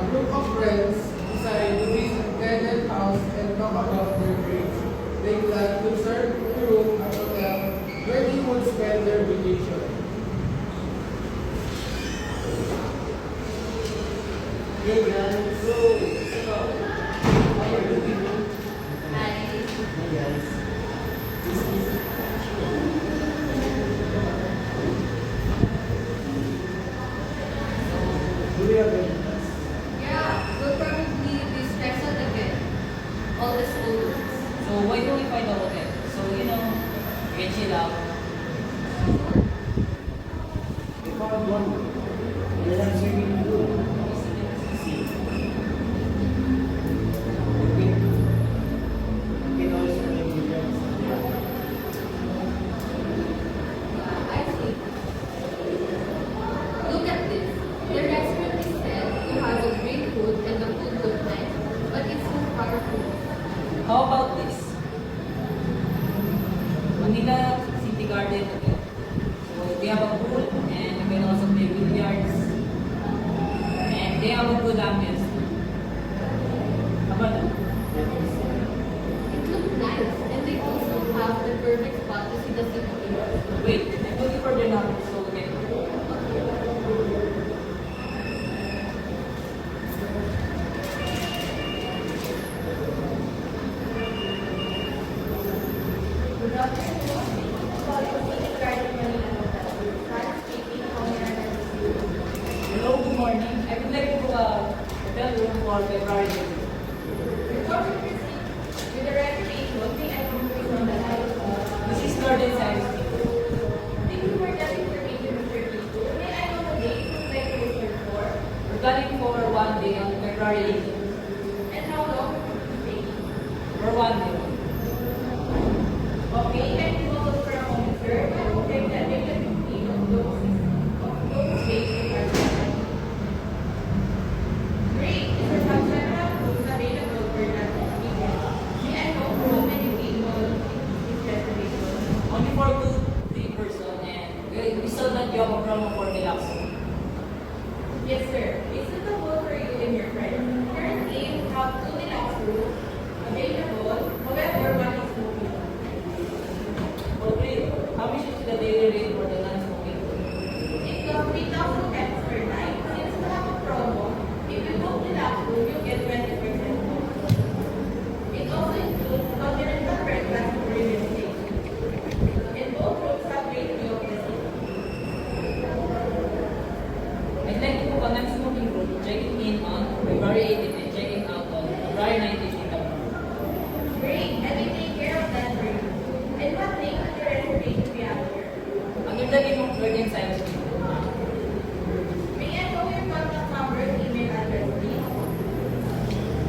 A group of friends decided to visit Tenant House and talk about their dreams. They planned to serve a room at a hotel where they would spend their vacation. Hey guys, so how are you doing? Hi. Hey guys, this is do we have any plans? Yeah, we'll probably be stressed out again. All the school works. So why don't we find a hotel? So you know, we can chill out. We found one. They have swimming pool. See. We can also make events. I see. Look at this. The restaurant is said to have a great food and a good night, but it's so powerful. How about this? Manila City Garden Hotel. So they have a pool and you can also play billiards. And they have a good ambience. How about that? It looks nice, and they also have the perfect spot to see the city. Wait, I'm looking for the number so we can go. Good afternoon. Call you City Garden Manila Hotel. Sarah speaking. How may I assist you? Hello, good morning. I would like to book a hotel room for February 20. Before we proceed with the reservation, may I confirm on the line? This is Lord and Cyrus. Thank you for that information, Mr. Tito. May I know the date you would like to reserve for? We're planning for one day on February 18. And how long will you stay? For one day. Okay, and you will look for a moment, sir. I will check the availability of those days are great. Mr. Thompson, have rooms available for that weekend. May I know how many people is reservation? Only for 2, 3 person and we saw that you have a promo for deluxe. Yes, sir. Is it suitable for you and your friends? Currently, we have 2 deluxe rooms available. However, one is smoking. Okay, how much is the daily rate for the non-smoking? It's 3,000 pesos per night. Since we have a promo, if you book deluxe room, you get 20% off. It also includes continental breakfast for your stay. And both rooms have great view of the city. I'd like to book a non-smoking room, checking in on February 18 and checking out on February 19 in the morning. Great, I will take care of that for you. And what name will your reservation be after? Under the name of Lord and Cyrus. May I know your contact number and email address, please?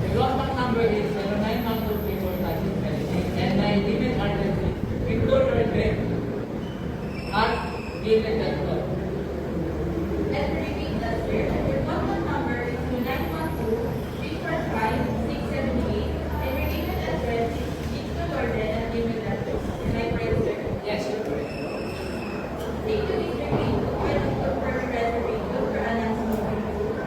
The contact number is 09123456 and my email address is victor@gmail.com. And repeat that, sir. Your contact number is 2912-645-678, and your email address is victorlorden@gmail.com. Am I correct, sir? Yes, sir. Thank you, Mr. Green. I will confirm your reservation for a non-smoking room.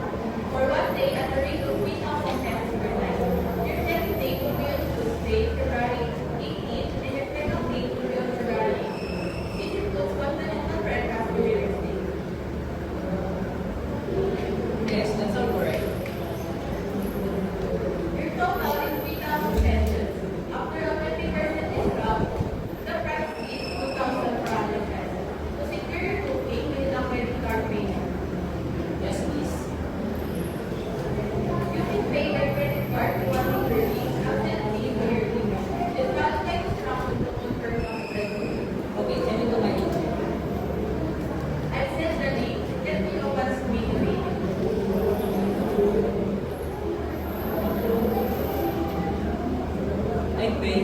For one day at the rate of 3,000 pesos per night. Your second date will be on Tuesday, February 18th, and your second date will be on February 18th. It includes continental breakfast for your stay. Yes, that's all correct. Your total is 3,000 pesos. After a 20% discount, the price is 2,400 pesos. To secure your booking with a credit card payment, Yes, please. you can pay by credit card to one of your links after the to your email. Just follow the instructions to confirm on the booking. Okay, send it to my email. I sent the link. Let me know what's being available. I pay.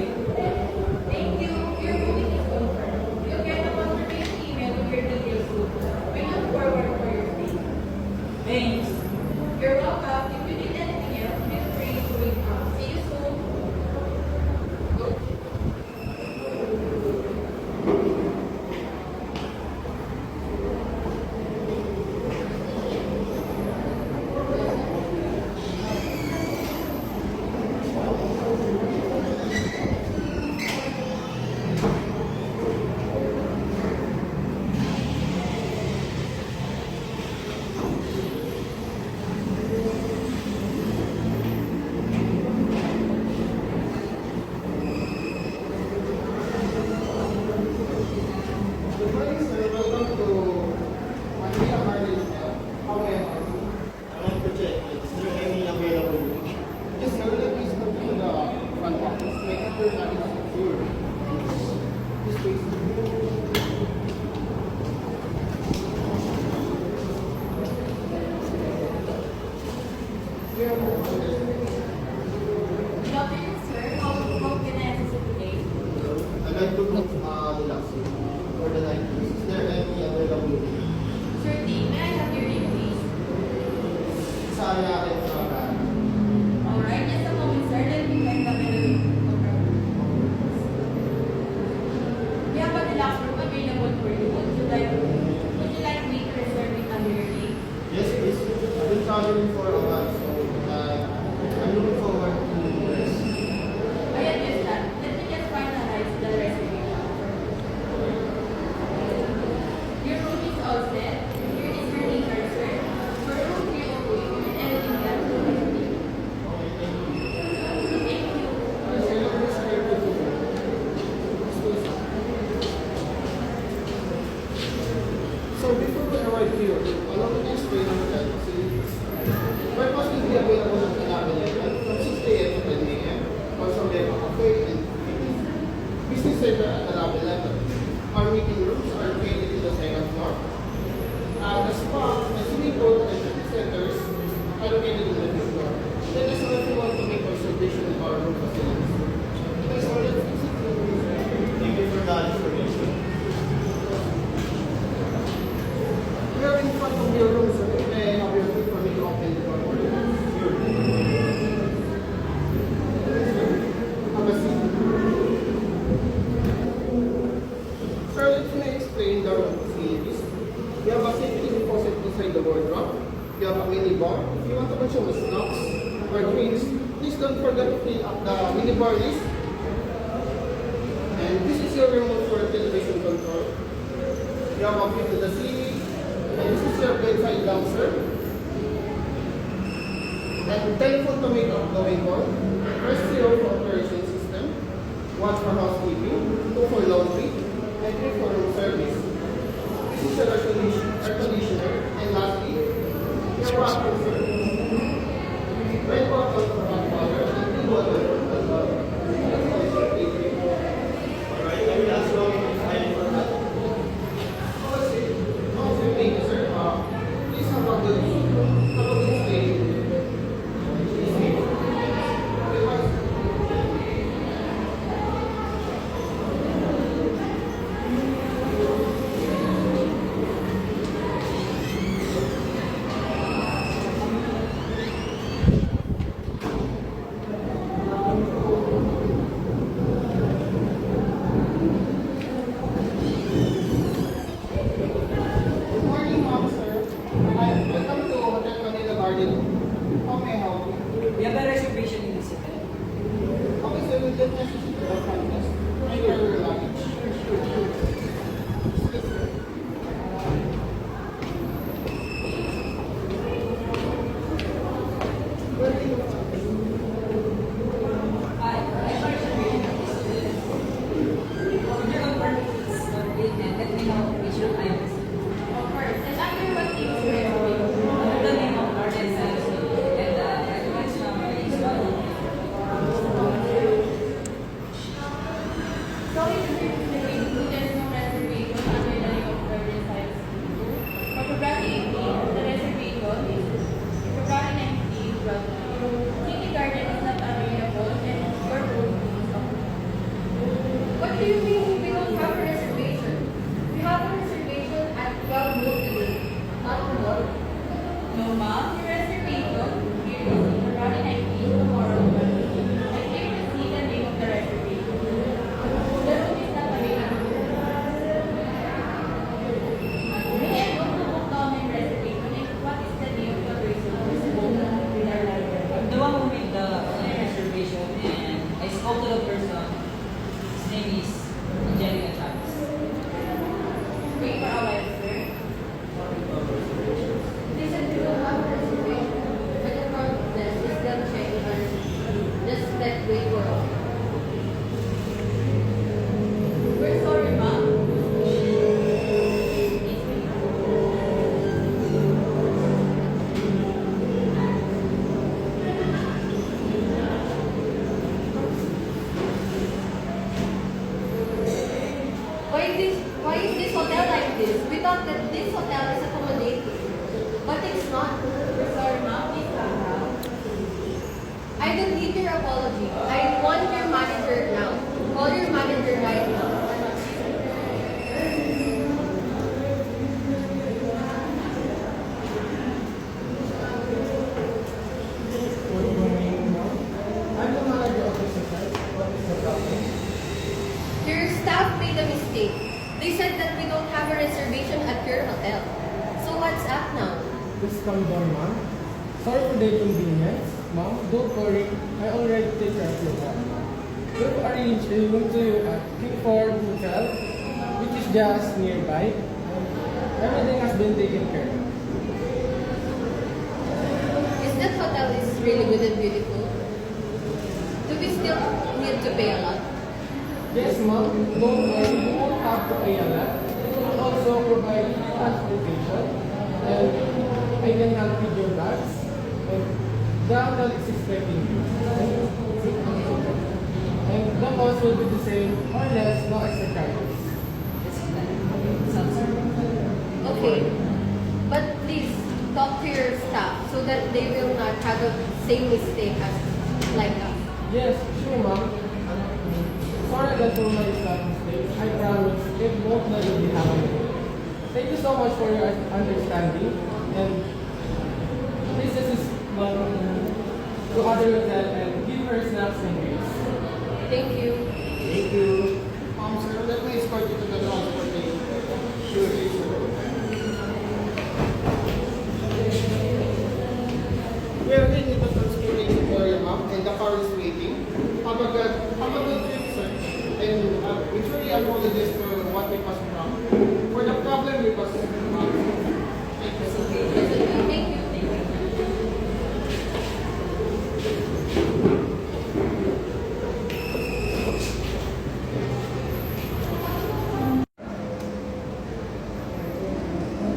Thank you. Your booking is confirmed. You'll get a confirmation email with your details soon. We look forward for your stay. Thanks. You're welcome. If you need anything else, feel free to reach out. See you soon. natin sa bahay. Alright, just a moment, sir. Let me check the menu. We have a deluxe room available for you. Would you like me to reserve it under your name? Yes, please. I've been traveling for a while, so I'm looking forward to this. I understand. Let me just finalize the reservation. Your room is all set. Here is your name, sir. For room 302, you will everything else. Thank you. Yes, I love this area too. So before we arrive here, allow me to explain our hotel facilities. Breakfast will be available at Canaveral from 6 a.m. to 10 a.m. Also, we have a cafe and business center at Canaveral level. Our meeting rooms are located in the second floor. The spa and swimming pool and fitness centers are located in the fifth floor. Let us know if you want to make reservation in our room facilities. Please order the Thank you for that information. We are in front of your room, sir. May I have your food for me to open the door for you? Sure. Have a seat. Sir, let me explain the room facilities. We have a safety deposit inside the wardrobe. We have a mini bar. If you want to consume snacks or drinks, please don't forget to fill up the mini bar list. And this is your remote for television control. You have a view to the ceiling. And this is your bedside dumpster. And telephone to make outgoing call. Press 0 for operation system. 1 for housekeeping. 2 for laundry. And 3 for room service. This is your air conditioner. And lastly, your bathroom service. Red bottle for hot water. And blue bottle for cold water. That's also catering. Alright, I will ask you for that. Thank you, sir. Please have a good stay. Good morning, ma'am, sir. Hi, welcome to Hotel Manila Garden. How may I help you? We have a reservation in this hotel. Okay, sir, we'll get message to the front desk. And your luggage. Yes, sir. Where do you want? Hi, I have a reservation in this hotel. Could you confirm it's not late and let me know which room I am in? Of course. And under what name is your reservation? Under the name of Arden Sansi and the reference number is 1. Sorry to hear this again. There's no reservation under the name of Garden Size 2. For February 18, the reservation is February 19, 12. City Garden is not available and your room is occupied. What do you mean we don't have a reservation? We have a reservation at 12 noon today. Not tomorrow. No, ma'am. Your reservation here is February 19, tomorrow. I came to see the name of the reservation. The room is not available. May I go to book down my reservation and what is the name of the person who spoke with our library? I'm the one who made the online reservation and I spoke to the person. His name is Angelica Chavez. Wait for a while, sir. Listen, we don't have a reservation. But the front desk is still checking our system. Just let's wait for a while. We're sorry, ma'am. Please wait. Why is this hotel like this? We thought that this hotel is accommodating. But it's not. We're sorry, ma'am. Please calm down. I don't need your apology. I want your manager now. Call your manager right now. reservation at your hotel. So what's up now? Just calm down, ma'am. Sorry for the inconvenience. Ma'am, don't worry. I already take care of your problem. We've arranged a room to you at King Ford Hotel, which is just nearby. Everything has been taken care of. Is that hotel is really good and beautiful? Do we still need to pay a lot? Yes, ma'am. Don't worry. You won't have to pay a lot. We will also provide free transportation, and I can help with your bags. And the hotel is expecting you. And the cost will be the same or less, no extra charges. Sounds Okay. But please talk to your staff so that they will not have the same mistake as like us. Yes, sure, ma'am. Sorry that for my staff mistake. I promise it won't let you happen. Thank you so much for your understanding. And please assist ma'am to other hotel and give her snacks and drinks. Thank you. Thank you. Sir, let me escort you to the transportation. Sure, sure. We are in the transportation area, ma'am, and the car is waiting. Have a good trip, sir. And we truly apologize for what we caused wrong. For the problem we caused wrong. Thank you, sir. Thank you.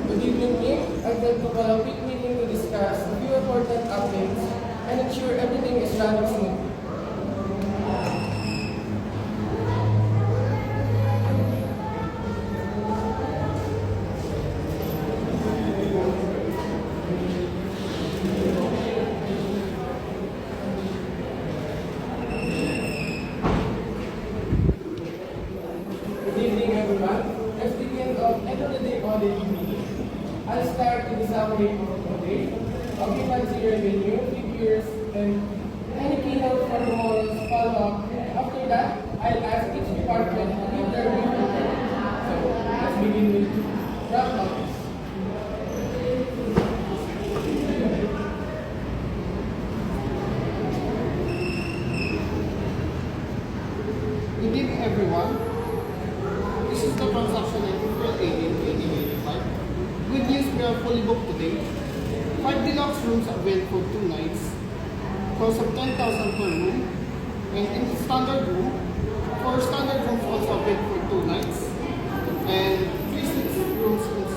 Good evening, Nick. I'd like to call a quick meeting to discuss a few important updates and ensure everything is running smoothly. Good evening, everyone. Let's begin of end of the day audit meeting. I'll start with the summary of the day, occupancy revenue, figures, and any keynote for tomorrow's follow-up. After that, I'll ask each department to give their review. So, let's begin with draft office. Good evening, everyone. This is the transaction on April 18, 2025. Good news, we are fully booked today. 5 deluxe rooms available for 2 nights. Cost of 10,000 per room. And in the standard room, 4 standard rooms also available for 2 nights. And 3 suite rooms is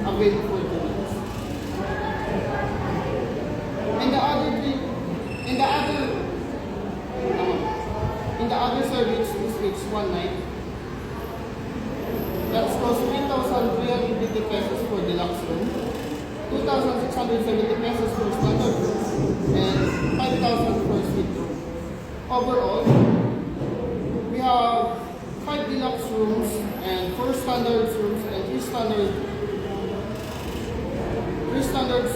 available for 2 nights. And the other three, in the other service, it's 1 night. That's cost 3,350 pesos for deluxe room, 2,670 pesos for standard room, and 5,000 for suite room. Overall, we have 5 deluxe rooms and 4 standard rooms and 3 standard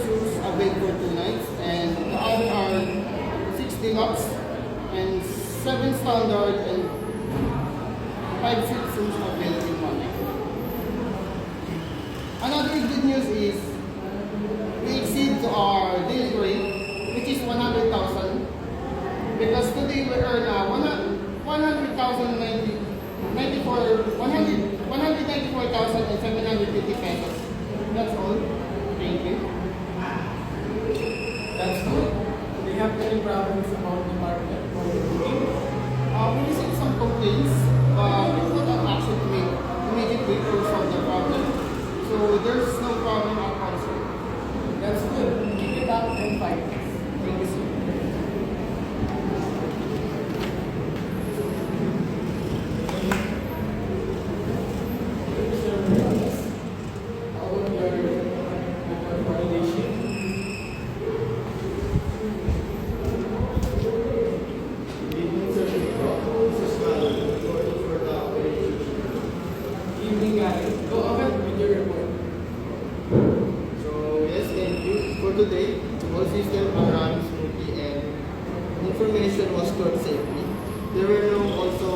rooms available for 2 nights, and the other are 6 deluxe and 7 standard and 5 suite rooms available in 1 night. Another good news is we exceed our daily rate, which is 100,000, because today we earn 194,750 pesos. That's all. Thank you. That's good. Do you have any problems about the market or the booking? We received some complaints, but we put an action to make immediately to solve the problem. So there's no problem at all, sir. That's good. Keep it up and fight. Thank you, sir. Mr. Ramos, how about your coordination? Evening, guys. Go ahead with your report. So yes, thank you. For today, all systems are running smoothly and information was stored safely. There were no also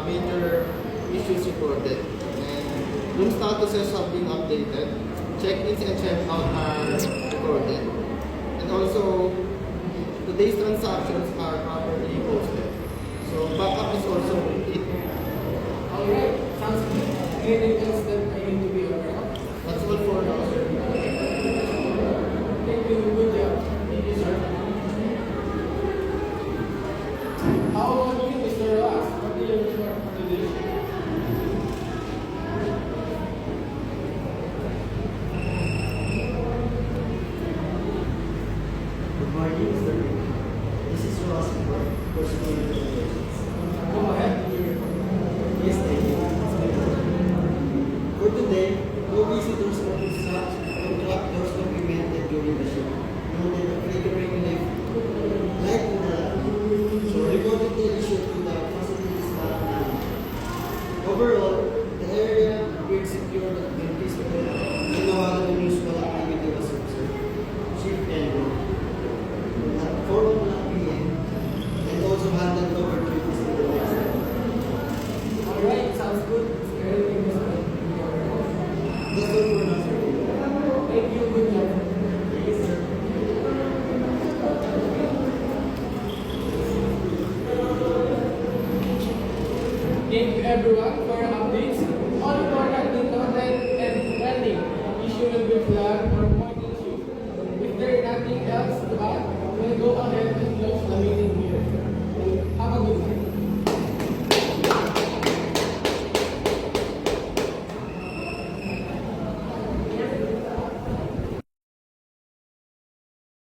major issues reported. And Room statuses have been updated. Check-ins and check-out are recorded. And also, today's transactions are properly posted. So backup is also complete. Alright, sounds good. Anything else that I need to be aware of? That's all for now, sir. Thank you, good job. Thank you, sir. How about you, Mr. Ross? What do you report for today? Good morning, Mr. Lee. This is Ross for Personal Intelligence. Go ahead with your report. Yes, thank you. For today, no visitors or contractors documented during the show. Noted a flickering light in the lab. So reported the issue to the facilities lab. Overall, the area appeared secure but peaceful, and no other unusual activity was observed. Shift ended at 4:00 p.m. and also handed over duties to the next day. Alright, sounds good. Is there anything else that you be aware of? That's all for now, sir. Thank you, good job. Yes, sir. Thank you everyone